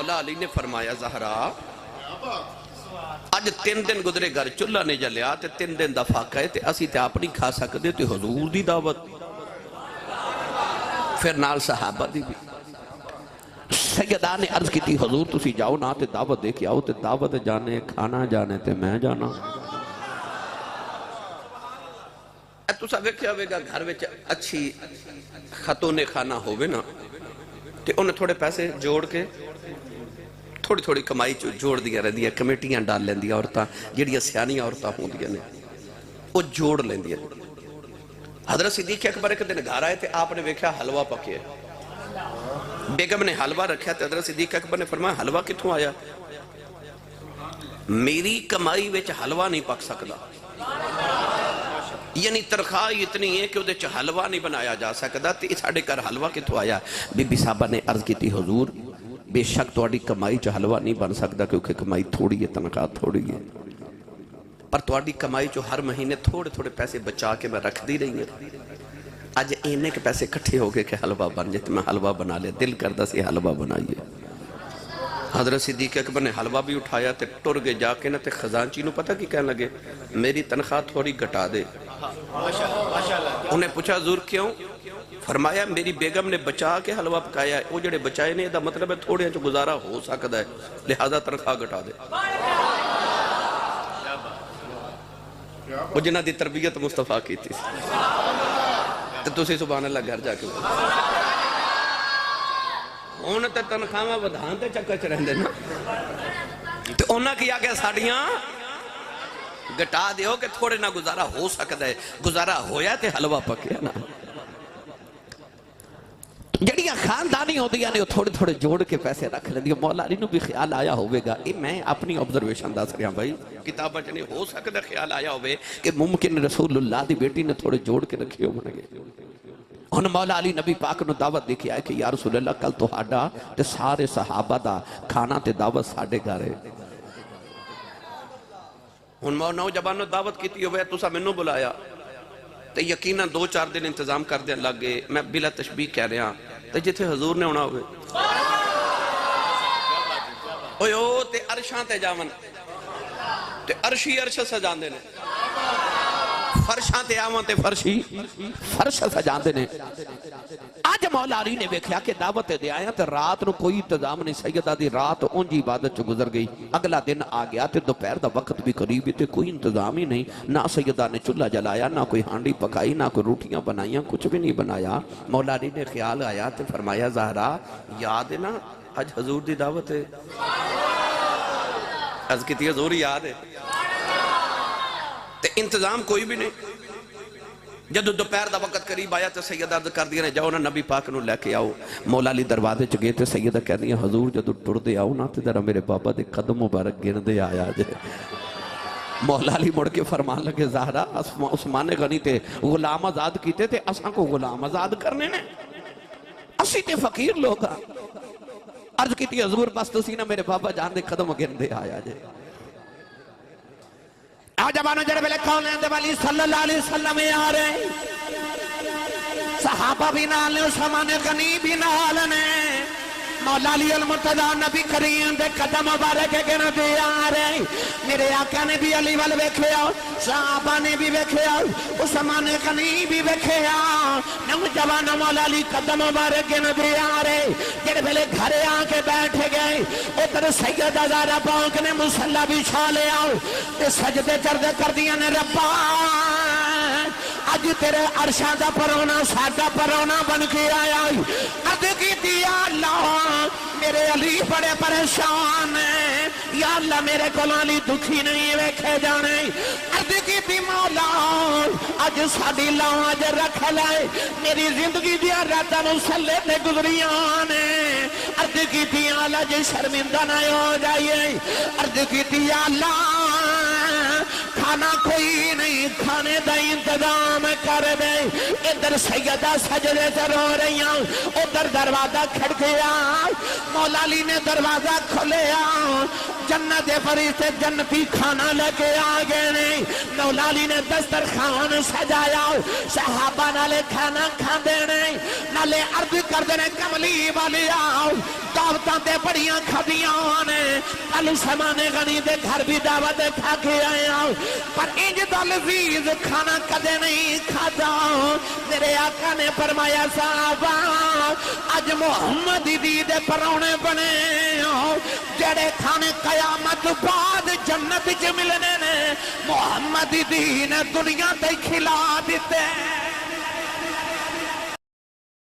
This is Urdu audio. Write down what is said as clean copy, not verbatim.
مولا علی نے فرمایا زہرا اج 3 دن گزرے گھر چولہا نہیں جلیا تے 3 دن دا فاقہ ہے تے اسی تے آپ نہیں کھا سکتے تے حضور دی دعوت پھر نال صحابہ دی بھی سیدہ نے عرض کی تھی حضور تسی جاؤ نا تے دعوت دے کے آؤ تے دعوت جانے کھانا جانے تے میں جانا تسا ویکھیا ہوئے گا گھر وچ اچھی خاتون خانہ ہوئے نا تے انہیں تھوڑے پیسے جوڑ کے تھوڑی تھوڑی کمائی جوڑ دیا رہ دیا کمیٹیاں ڈال لیں دیا عورتاں جڑیاں سیانیاں عورتاں ہوں دیا نے وہ جوڑ لیں دیا حضرت صدیق اکبر ایک دن گھر آئے تھے آپ نے ویکھیا حلوہ پکے بیگم نے حلوہ رکھا تھا حضرت صدیق اکبر نے فرمایا حلوہ کتھوں آیا میری کمائی وچ حلوہ نہیں پک سکتا یعنی ترخواہ اتنی ہے کہ وہ حلوہ نہیں بنایا جا سکتا تے ساڑھے کر حلوہ کتھوں آیا بی بی صاحبہ نے عرض کی تھی حضور بے شک توڑی کمائی چ حلوہ نہیں بن سکتا کیونکہ کمائی تھوڑی ہے تنخواہ تھوڑی ہے پر توڑی کمائی چ ہر مہینے تھوڑے تھوڑے پیسے بچا کے میں رکھ دی رہی ہیں آج اینے کے پیسے کٹھے ہو گئے کہ حلوہ بن جائے تو میں حلوہ بنا لے دل کردہ سے حلوہ بنائیے حضرت صدیق اکبر نے حلوہ بھی اٹھایا تے ٹر گئے جا کے نہ تے خزانچی نو پتہ کی کہنے لگے میری تنخواہ تھوڑی گھٹا دے انہیں پوچھا حضور کیوں فرمایا میری بیگم نے بچا کے حلوہ پکایا ہے وہ جڑے بچائے نہیں دا مطلب ہے تھوڑے ہیں جو گزارا ہو سکتا ہے لہذا تنخواہ گھٹا دے وہ جنہ دی تربیت مصطفیٰ کی تھی تو اسی سبحان اللہ گھر جا کے انہیں تے تنخواہ ودھان تے چکچ رہندے نا تو انہیں کیا کہ ساڑیاں گٹا دیو کہ تھوڑے نہ گزارا ہو سکتا ہے گزارا ہویا تے حلوہ پکیا نا جڑیاں خاندانی ہو دیا نے تھوڑے تھوڑے جوڑ کے پیسے رکھ لیں دیا مولا علی نو بھی خیال آیا ہوئے گا میں اپنی آبزرویشن دا سریا بھائی کتابہ جنے ہو سکتا خیال آیا ہوئے کہ ممکن رسول اللہ دی بیٹی نے تھوڑے جوڑ کے رکھے ہو منگے انہوں مولا علی نبی پاک نو دعوت دیکھی آئے کہ یا رسول اللہ کل تو ہاڈا تے سارے صحابہ دا کھانا تے دعوت ساڑے گارے انہوں نوجوانوں دعوت کیتی ہوئے تو سا منو بلایا تو یقیناً 2-4 دن انتظام کر دیں لگے میں بلا تشبیح کہہ رہا تو جتھے حضور نے ہونا ہوئے اوہ تے عرشاں تے جاون تے عرشی عرش سجان دینے فرشاں تے آون تے فرشی فرش سجان دینے آج مولا علی نے بیکھیا کہ دعوت دے آیا تے رات نو کوئی انتظام نہیں سیدہ دی رات اونجی عبادت چو گزر گئی اگلا دن آ گیا تے دوپہر دا وقت بھی قریب تے کوئی انتظام ہی نہیں نہ سیدہ نے چولہا جلایا نہ کوئی ہانڈی پکائی نہ کوئی روٹیاں بنائیاں کچھ بھی نہیں بنایا مولا علی نے خیال آیا تے فرمایا زہرا یاد ہے نا آج حضور دی دعوت ہے عرض کی تھی حضور یاد ہے تے انتظام کوئی بھی نہیں جدو دوپہر دا وقت قریب آیا تو سیدہ عرض کر دیا نے جاؤ نا نبی پاک نو لے کے آؤ مولا علی دروازے چگے تے سیدہ کہہ دیا حضور جدو ٹر دے آؤ نا تے ذرا میرے بابا دے قدم مبارک گن دے آیا جائے مولا علی مڑ کے فرمان لگے زہرا عثمان غنی تے غلام آزاد کیتے تے اساں کو غلام آزاد کرنے نے اسی تے فقیر لوگا عرض کی تھی حضور بس تو سینہ میرے بابا جان دے قدم گن دے آیا جائے آجابانو جڑے بلے کون لیندے والی صلی اللہ علیہ وسلم آ رہے صحابہ بھی نال نے عثمان غنی بھی نال نے مولا علی المرتضی نبی کریم دے قدم مبارک گن دے آ رہے میرے آقا نے بھی علی وال ویکھیا صحابہ نے بھی ویکھیا عثمان غنی بھی ویکھیا نوجوان مولا علی قدم مبارک گن دے آ رہے جڑے بلے گھر آ کے بیٹھ گئے ادھر سیدہ زہرا پاک نے مصلی بچھا لیا تے سجدے چردے کر دیا نے ربا آج تیرے عرشہ دا پرونا ساڈا پرونا بن کے آیا عرض کی دیا اللہ میرے علی بڑے پریشان ہیں یا اللہ میرے کول علی دکھی نہیں ویکھے جانے عرض کی دی مولا آج ساڈی لاج رکھ لائے میری زندگی دیا راتاں مصلی تے گزریاں نے عرض کی دی اللہ جے شرمندہ نہ ہو جائیے عرض کی دی اللہ کھانا کوئی نہیں کھانے دا انتظام کر دے ادھر سیدہ سجدے سے رو رہی ہیں ادھر دروازہ کھڑکیا مولا علی نے دروازہ کھولیا جنت فرشتے جنتی کھانا لے کے آگے نہیں مولا علی نے دسترخوان سجایا صحابہ نالے کھانا کھا دینے نالے عرض کر دینے کملی والی آؤ دعوتاں تے بڑیاں کھدیاں نے کل سمانے غنی دے گھر بھی دعوت کھا کے آئے ہوں پر انج دا لذیذ کھانا کدے نہیں کھادا میرے آقا نے فرمایا صحابہ اج محمد دی دے پرونے بنے جڑے کھانے قیامت بعد جنت وچ ملنے نے محمد دی نے دنیا تے کھلا دیتے